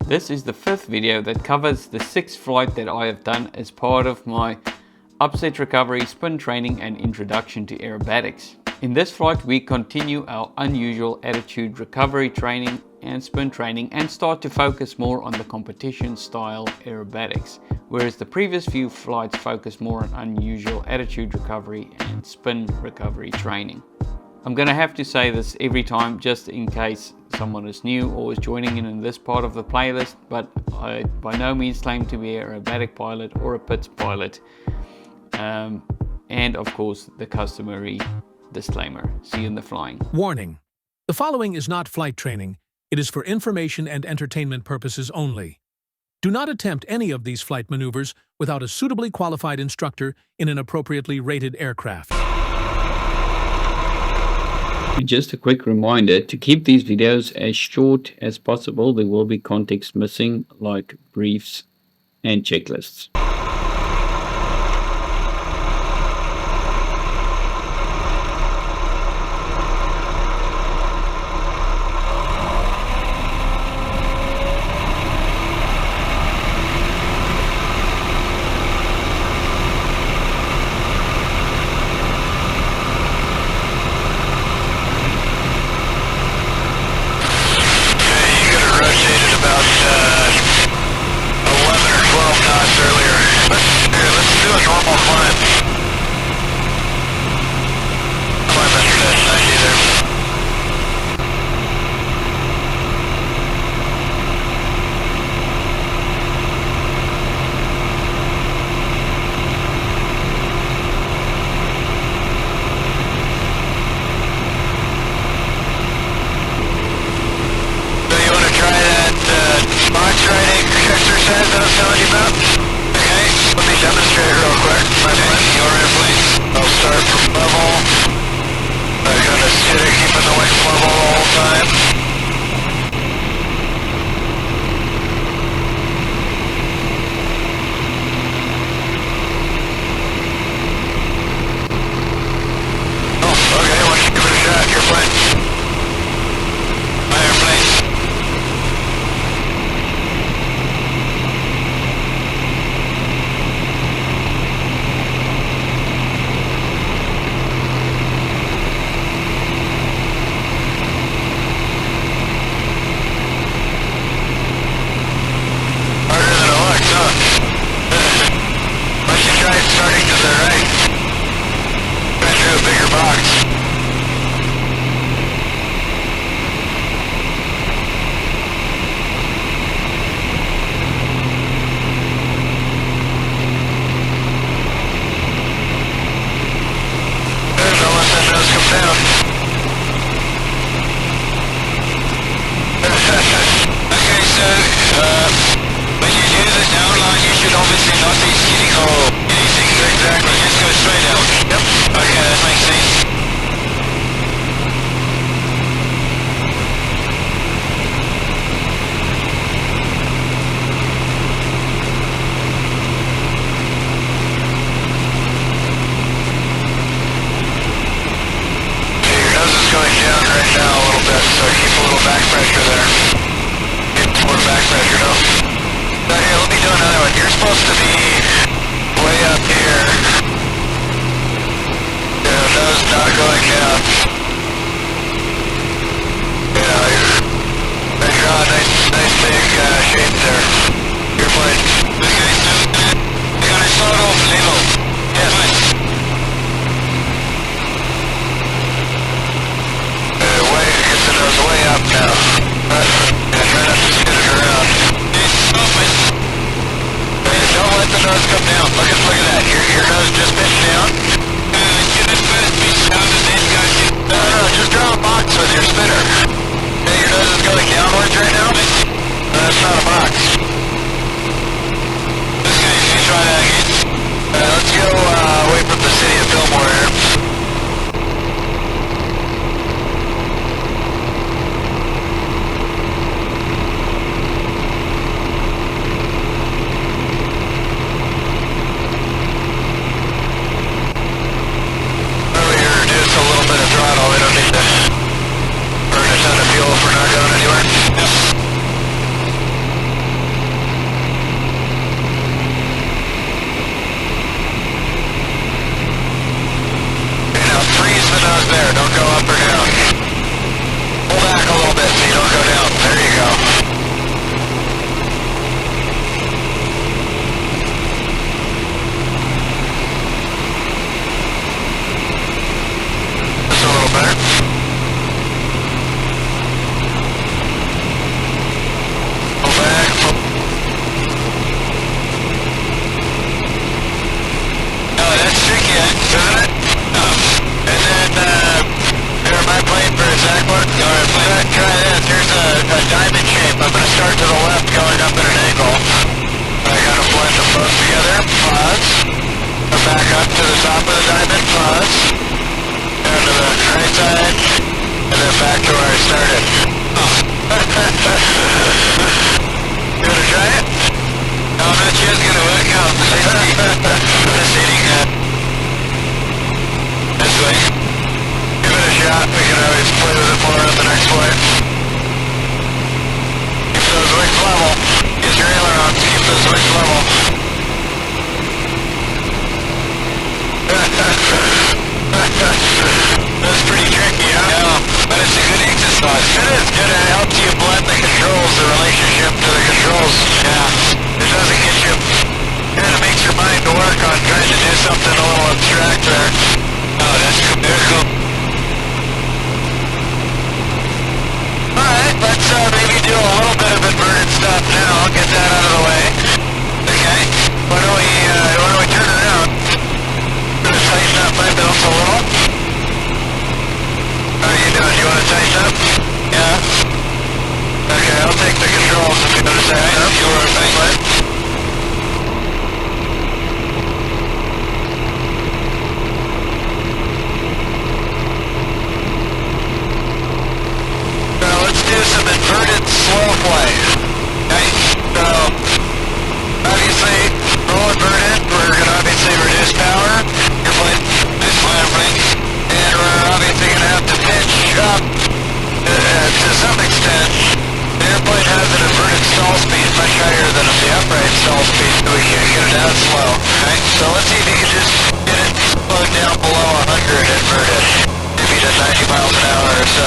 This is the 5th video that covers the 6th flight that I have done as part of my upset recovery, spin training and introduction to aerobatics. In this flight we continue our unusual attitude recovery training and spin training and start to focus more on the competition style aerobatics, whereas the previous few flights focus more on unusual attitude recovery and spin recovery training. I'm going to have to say this every time just in case someone is new or is joining in this part of the playlist, but I by no means claim to be an aerobatic pilot or a pits pilot. And of course the customary disclaimer, see you in the flying. Warning: the following is not flight training. It is for information and entertainment purposes only. Do not attempt any of these flight maneuvers without a suitably qualified instructor in an appropriately rated aircraft. Just a quick reminder to keep these videos as short as possible. There will be context missing, like briefs and checklists. diamond shape. I'm going to start to the left going up at an angle. I got to blend them both together. Pause. Come back up to the top of the diamond. Pause. Down to the right side. And then back to where I started. You want to try it? No, I'm not just going to work out. Just hitting it. This way. Give it a shot. We can always play with it more at the next point. Keep those wings level. Get your ailerons. Keep those wings level. That's pretty tricky, huh? Yeah, but it's a good exercise. It is good. It helps you blend the controls, the relationship to the controls. Yeah. It doesn't get you... It kind of makes your mind work on trying to do something a little abstract there. Oh, that's cool. Very cool. Alright, let's maybe do a little bit of inverted stuff now. I'll get that out of the way. Okay. Why don't we turn around? I'm gonna tighten up my belts a little. How are you doing? You want to tighten up? Yeah. Okay, I'll take the controls if you want to tighten up. You want to tighten up? Some inverted slow play. Okay, so obviously roll inverted, we're going to obviously reduce power. You're playing this flying, and we're obviously going to have to pitch up to some extent. The airplane has an inverted stall speed much higher than the upright stall speed, so we can't get it out slow. Okay, so let's see if you can just get it slowed down below 100 inverted, maybe to 90 miles an hour or so.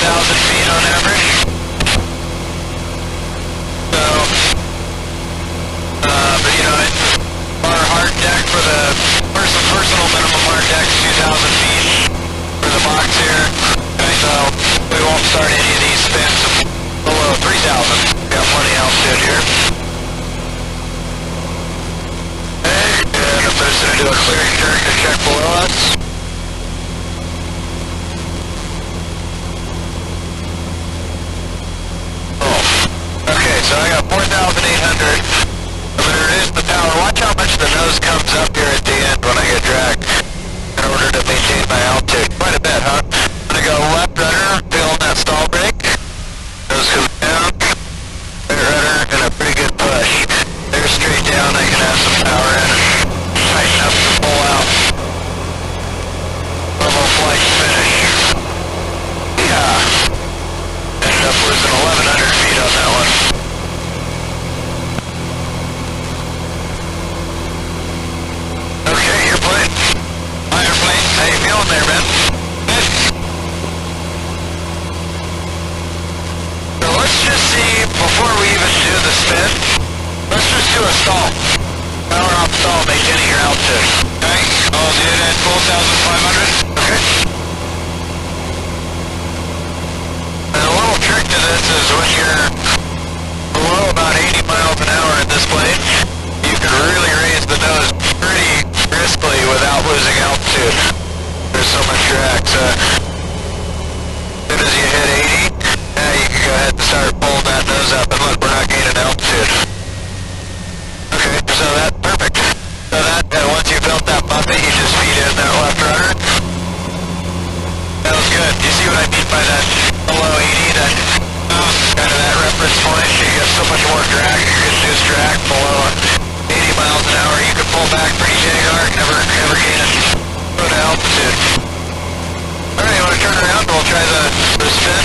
feet on average. So, but you know, our hard deck for the personal minimum hard deck is 2,000 feet for the box here. Okay, so we won't start any of these spins below 3,000. We got plenty of altitude here. Okay, and I'm just going to do a clearing turn to check below us. Okay, so I got 4,800. I'm going to reduce the power. Watch how much the nose comes up here at the end when I get dragged in order to maintain my altitude. Quite a bit, huh? I'm going to go left rudder, feeling that stall brake. Nose comes down. Right rudder, and a pretty good push. There straight down, I can have some power in and tighten up to pull out. Level flight finish. Yeah. Ended up losing 1,100 feet on that one. Okay, you're playing. Higher plane. How you feeling there, man? Good. So let's just see, before we even do the spin, let's just do a stall. Power off stall, maintaining your altitude. Okay, I'll do it at 12,500. Okay. And a little trick to this is when you're below about 80 miles an hour in this plane, you can really raise the nose pretty briskly without losing altitude. There's so much drag, so as soon as you hit 80, now you can go ahead and start pulling that nose up, and look, we're not gaining altitude. Okay, so that's perfect. So that, once you built that buffet, you just feed in that left rudder. That was good. You see what I mean by that below 80, that kind of that reference point? You get so much more drag, you get reduced drag below 80 miles an hour. You can pull back pretty dang hard, never gain a foot of altitude. Alright, you want to turn around? We'll try the spin.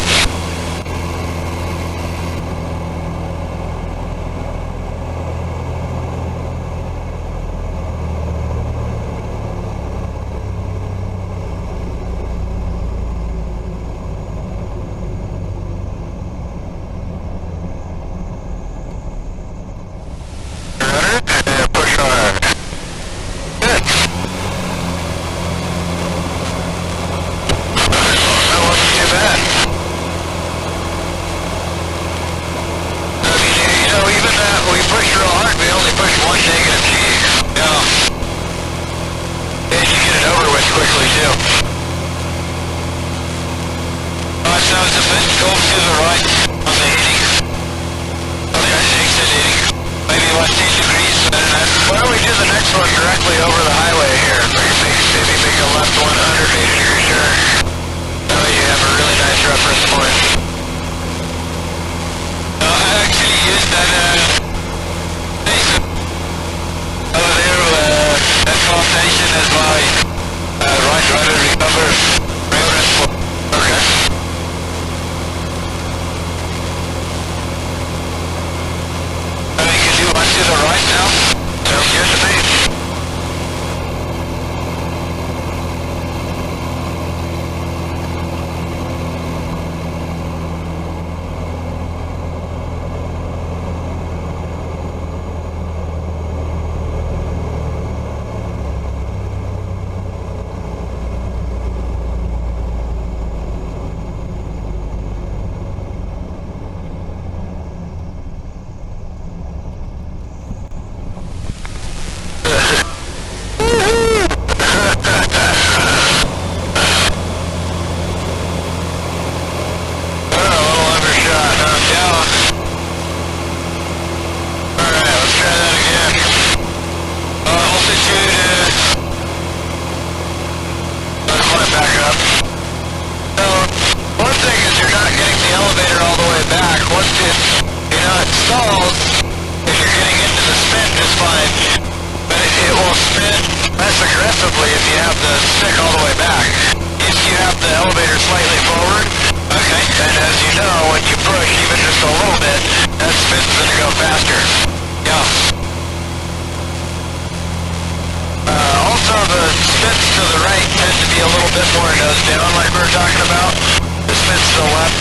spins to the left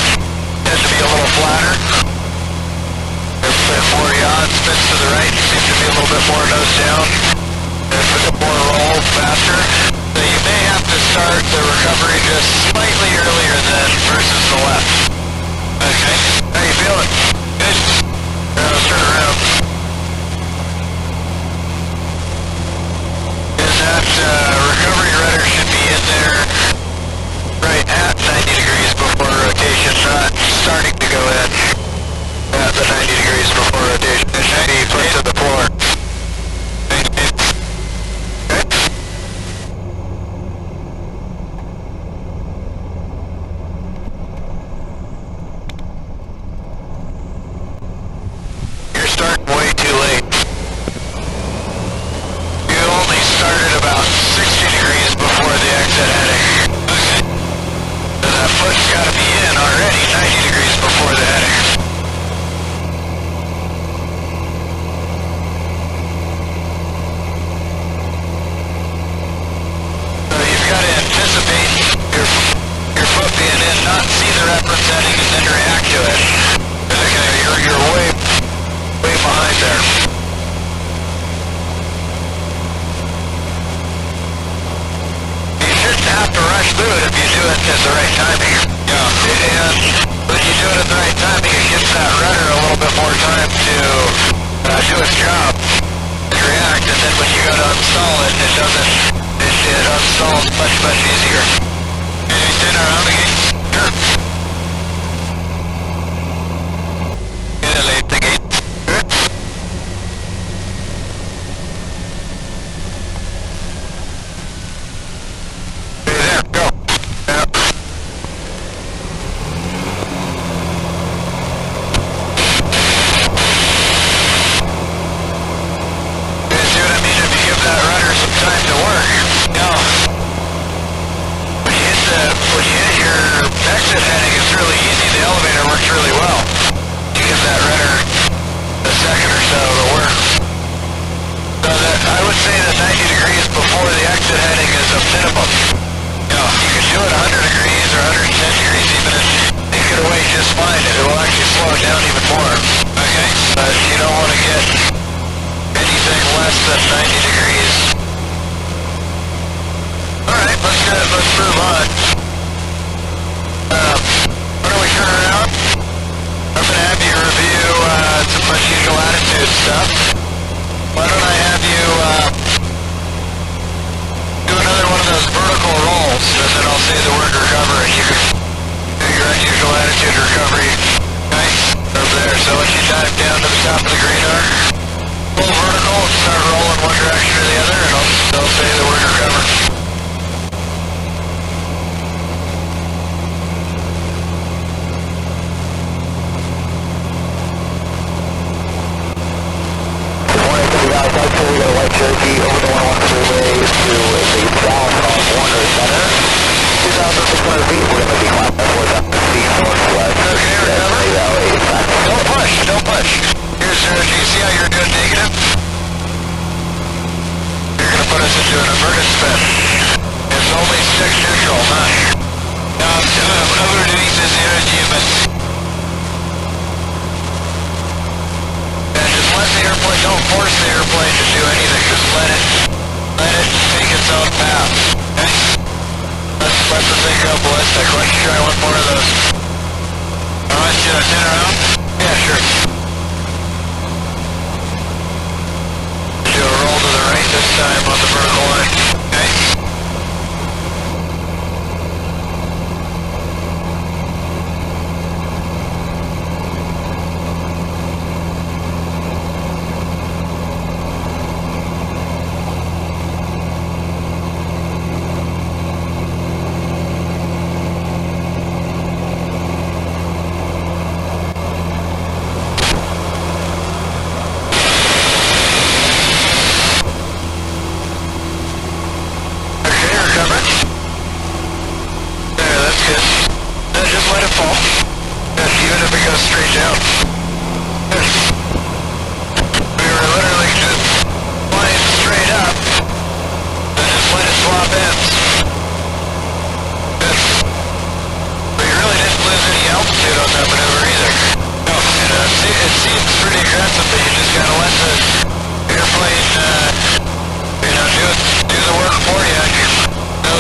tend to be a little flatter. At 40 odds, spins to the right, seems to be a little bit more nose down. And a bit more roll, faster. So you may have to start the recovery just slightly earlier than versus the left. Okay, how you feeling? Good. Now let's turn around. And that recovery rudder should be in there right at 90 degrees before rotation, not starting to go in at the 90 degrees before rotation. And 90 foot to the floor.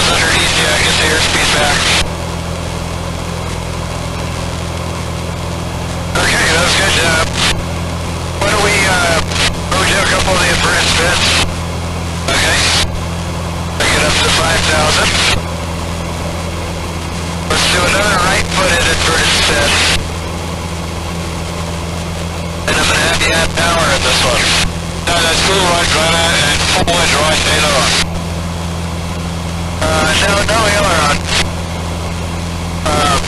underneath you, get the airspeed back. Okay, that was good. Why don't we do a couple of the inverted spins? Okay. Bring it up to 5,000. Let's do another right-footed inverted spin. And I'm going to have you add power in this one. No, that's full right rudder and forward right aileron. No aileron.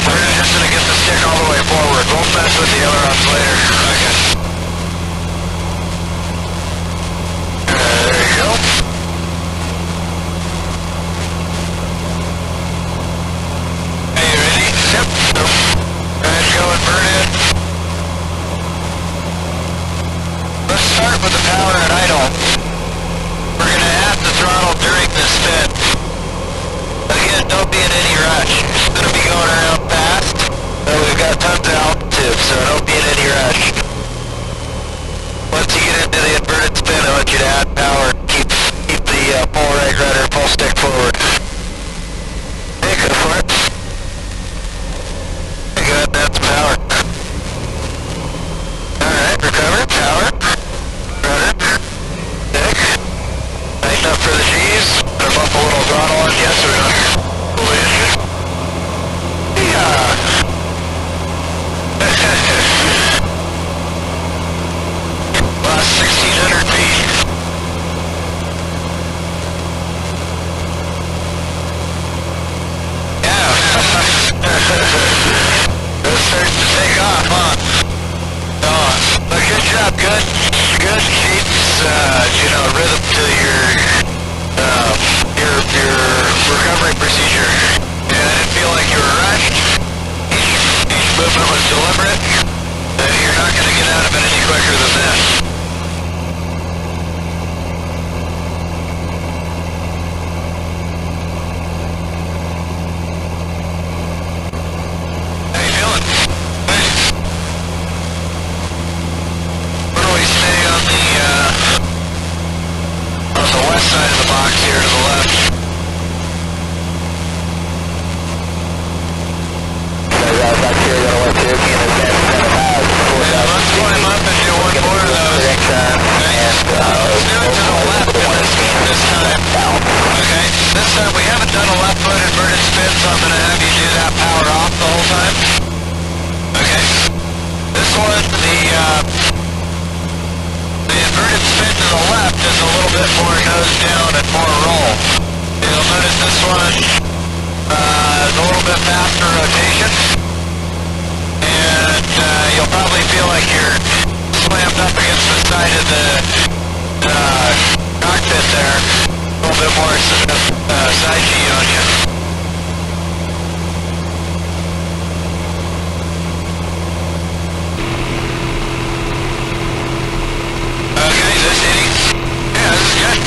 We're just going to get the stick all the way forward. We'll mess with the ailerons later. Okay. There you go. Hey, you ready? Yep. Alright, go inverted. Let's start with the power at idle. We're going to have to throttle during this spin. Again, don't be in any rush. It's going to be going around fast, but we've got tons of altitude, so don't be in any rush. Once you get into the inverted spin, I want you to add power. Keep the full right rudder, full stick forward. Hey, go for it. Hey, go ahead and add some power. Alright, recover, power. Rudder. Stick. Tighten up for the G's. Put them up a little throttle on, yes or no? Pull the engine. Yeah. Lost 1,600 feet. Yeah. It starts to take off, huh? But good job, good. Keeps, rhythm to your recovery procedure. And I didn't feel like you were rushed. Each movement was deliberate. And you're not going to get out of it any quicker than that. How you feeling? Nice. Where do we stay on the west side of the box here to the left? Let's climb up and do one more of those. Let's do it to the left this time. Okay, this time we haven't done a left foot inverted spin, so I'm going to have you do that power off the whole time. Okay, this one, the inverted spin to the left is a little bit more nose down and more roll. You'll notice this one is a little bit faster rotation. And you'll probably feel like you're slammed up against the side of the cockpit there. A little bit more side G on you. Okay, this hitting. Yeah, this is good.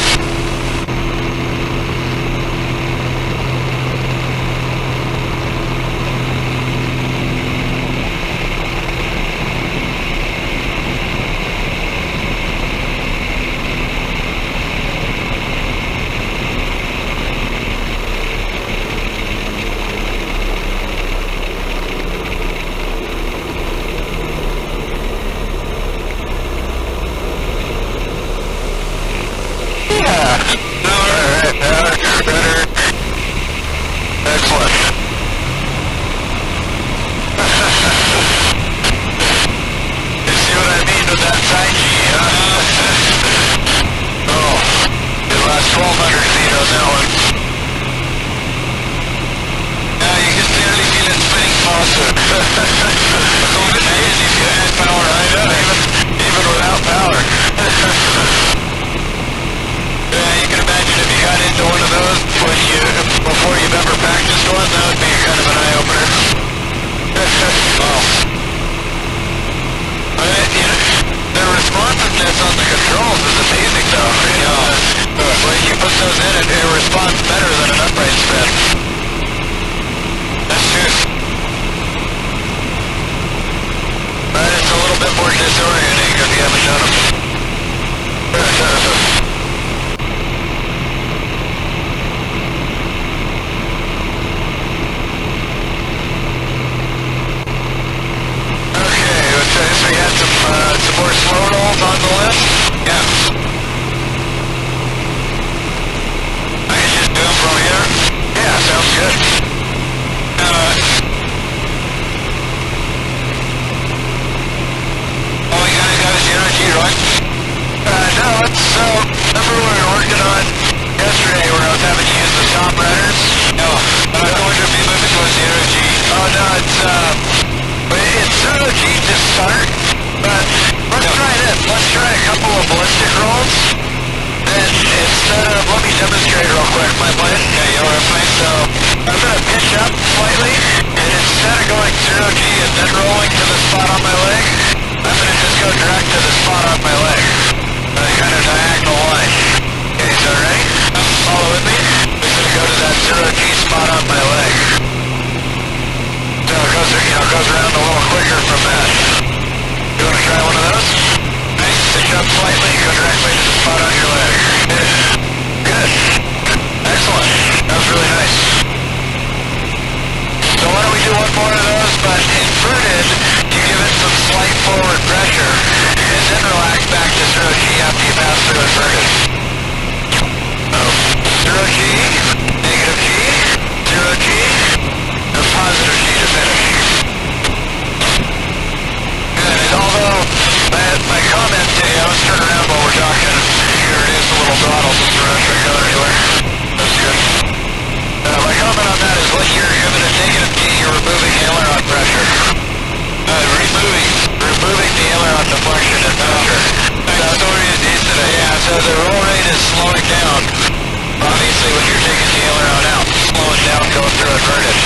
through inverted.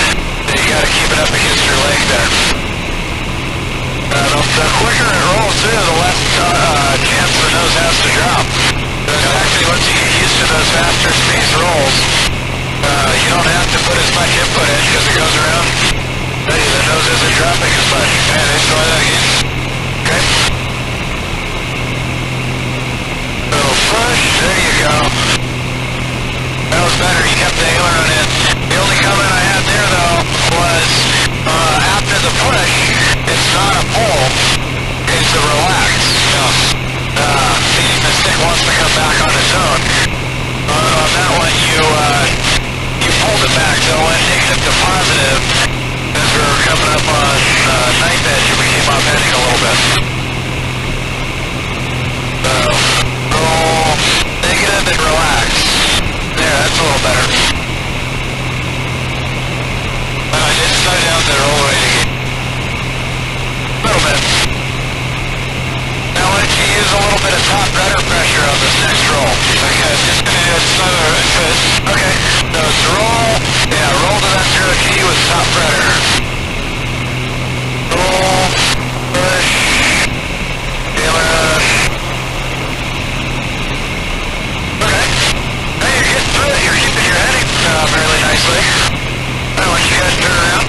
You gotta keep it up against your leg there. The quicker it rolls through, the less chance the nose has to drop. Actually, once you get used to those faster speed rolls, you don't have to put as much input in because it goes around. The nose isn't dropping as much. And let's try that again. Okay. Little push. There you go. That was better. You kept the aileron in. The only comment I had there, though, was after the push, it's not a pull. It's a relax. Meaning the stick wants to come back on its own. On that one, you pulled it back, so it went negative to positive. As we were coming up on knife edge, we came off heading a little bit. So, roll negative and relax. There, that's a little better. I did slow down the roll rate again. A little bit. Now why don't you use a little bit of top rudder pressure on this next roll? Okay, just gonna do a slower twist. Okay, so it's roll. Yeah, roll to that 0 key with top rudder. Roll, push, aileron. Okay. Now you're getting through it. You're keeping your heading fairly nicely. I want you guys to turn around.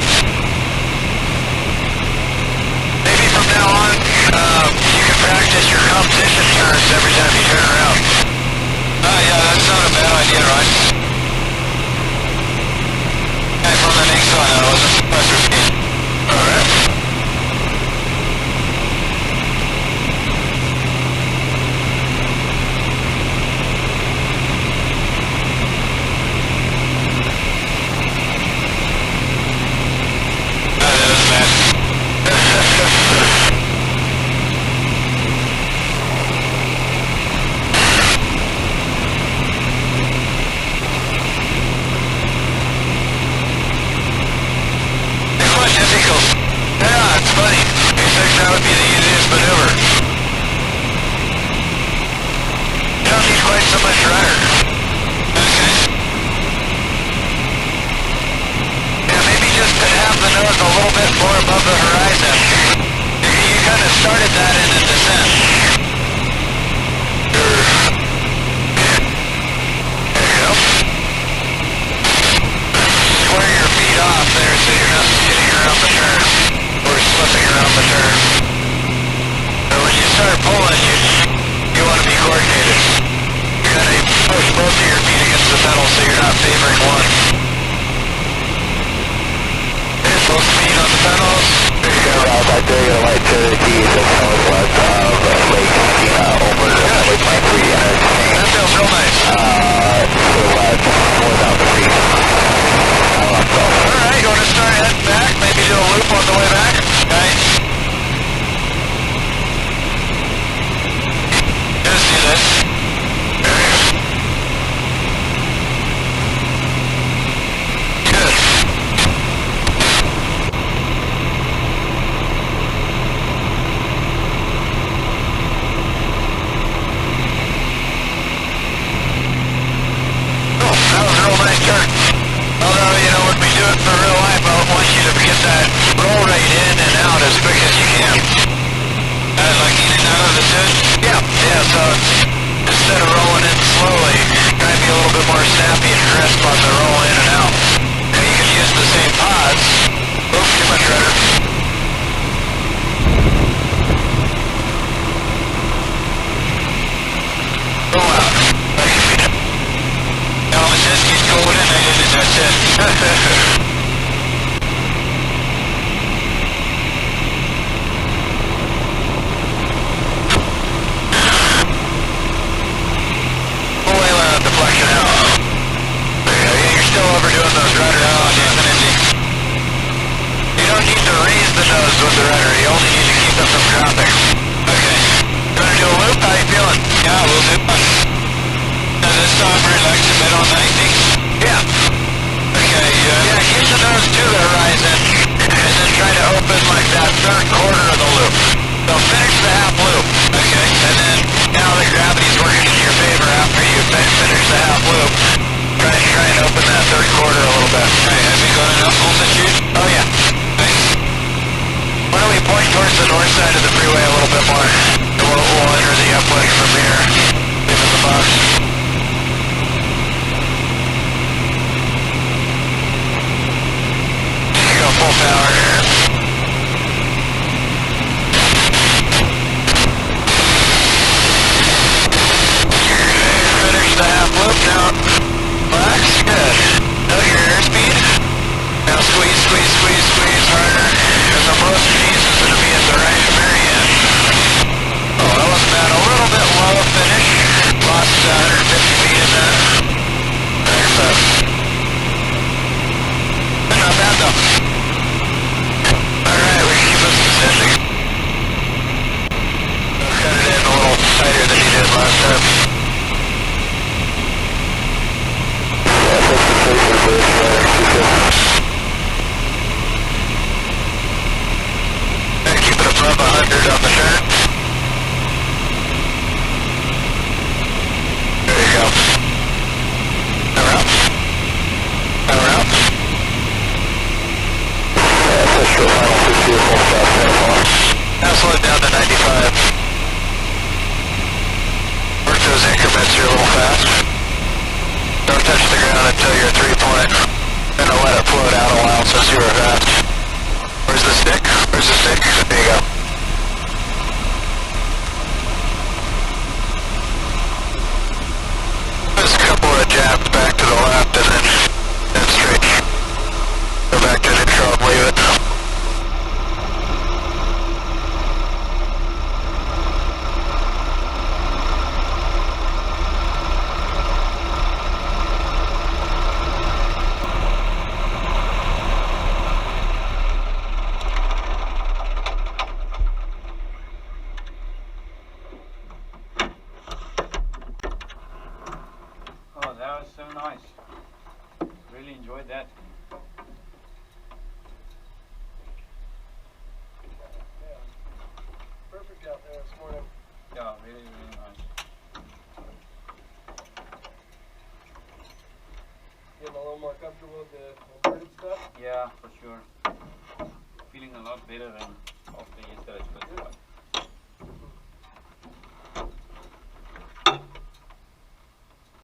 Maybe from now on, you can practice your competition turns every time you turn around. Yeah, that's not a bad idea, right? Okay, from the next one, that wasn't suppressor speed. Alright. That would be the easiest maneuver. You don't need quite so much rudder. Okay. Yeah, maybe just to have the nose a little bit more above the horizon. You kind of started that in the descent. There you go. Square your feet off there so you're not skidding around the turn. Or slipping around the turn. So when you start pulling, you want to be coordinated. You gotta push both of your feet against the pedal so you're not favoring one. And both feet on the pedals. There you go. Back there, you're right to the keys of southwest of Lake over Lake Mike 3 Entertainment. That feels real nice. Left 4,000 feet. Alright, going to start heading back, maybe do a loop on the way back. Okay. Just do this. There you go. Good. Oh, that was a real nice turn. Although, when we do it for real life, I want you to get that roll rate in and out as quick as you can. Like in and out of the suit? Yeah, so instead of rolling in slowly, try to be a little bit more snappy and crisp on the roll in and out. And you can use the same pods. Oops, too much rudder. Roll out. Now the disc keeps going in, and that's it. Pull aileron deflection out. You're still overdoing those rudder definitely. You don't need to raise the nose with the rudder, you only need to keep it from dropping. Okay. You want to do a loop? How you feeling? Yeah, we'll do one. Does this time relax a bit on the 19th? Yeah. Okay, keep the nose to the horizon, and then try to open like that third quarter of the loop. So finish the half loop, okay? And then now the gravity's working in your favor after you finish the half loop. Try and open that third quarter a little bit. Okay, as we go little bit more. We'll enter the uplift from here. Leaving the box. Go full power here. Finish the half loop now. Relax, good. Know your airspeed. Now squeeze, squeeze, squeeze, squeeze harder. Because the most piece is going to be at the right very end. Oh, that was bad. A little bit low finish. Lost 150 feet in that. Excess. Not bad though. Alright, we keep us descending. Cut it in a little tighter than you did last time. And keep it above 100 on the turn. There you go. Power up. Power up. Push your final 50 or full stop. Now slow it down to 95. Work those increments here a little fast. Don't touch the ground until you're 3 point. Then I'll let it float out a while since you were fast. Where's the stick? Where's the stick? There you go. Just a couple of jabs back to the left and then straight. Go back to neutral and leave it. Oh, that was so nice. Really enjoyed that. Yeah, perfect out there this morning. Yeah, really, really nice. Getting a little more comfortable with the inverted stuff. Yeah, for sure. Feeling a lot better than after yesterday's first flight.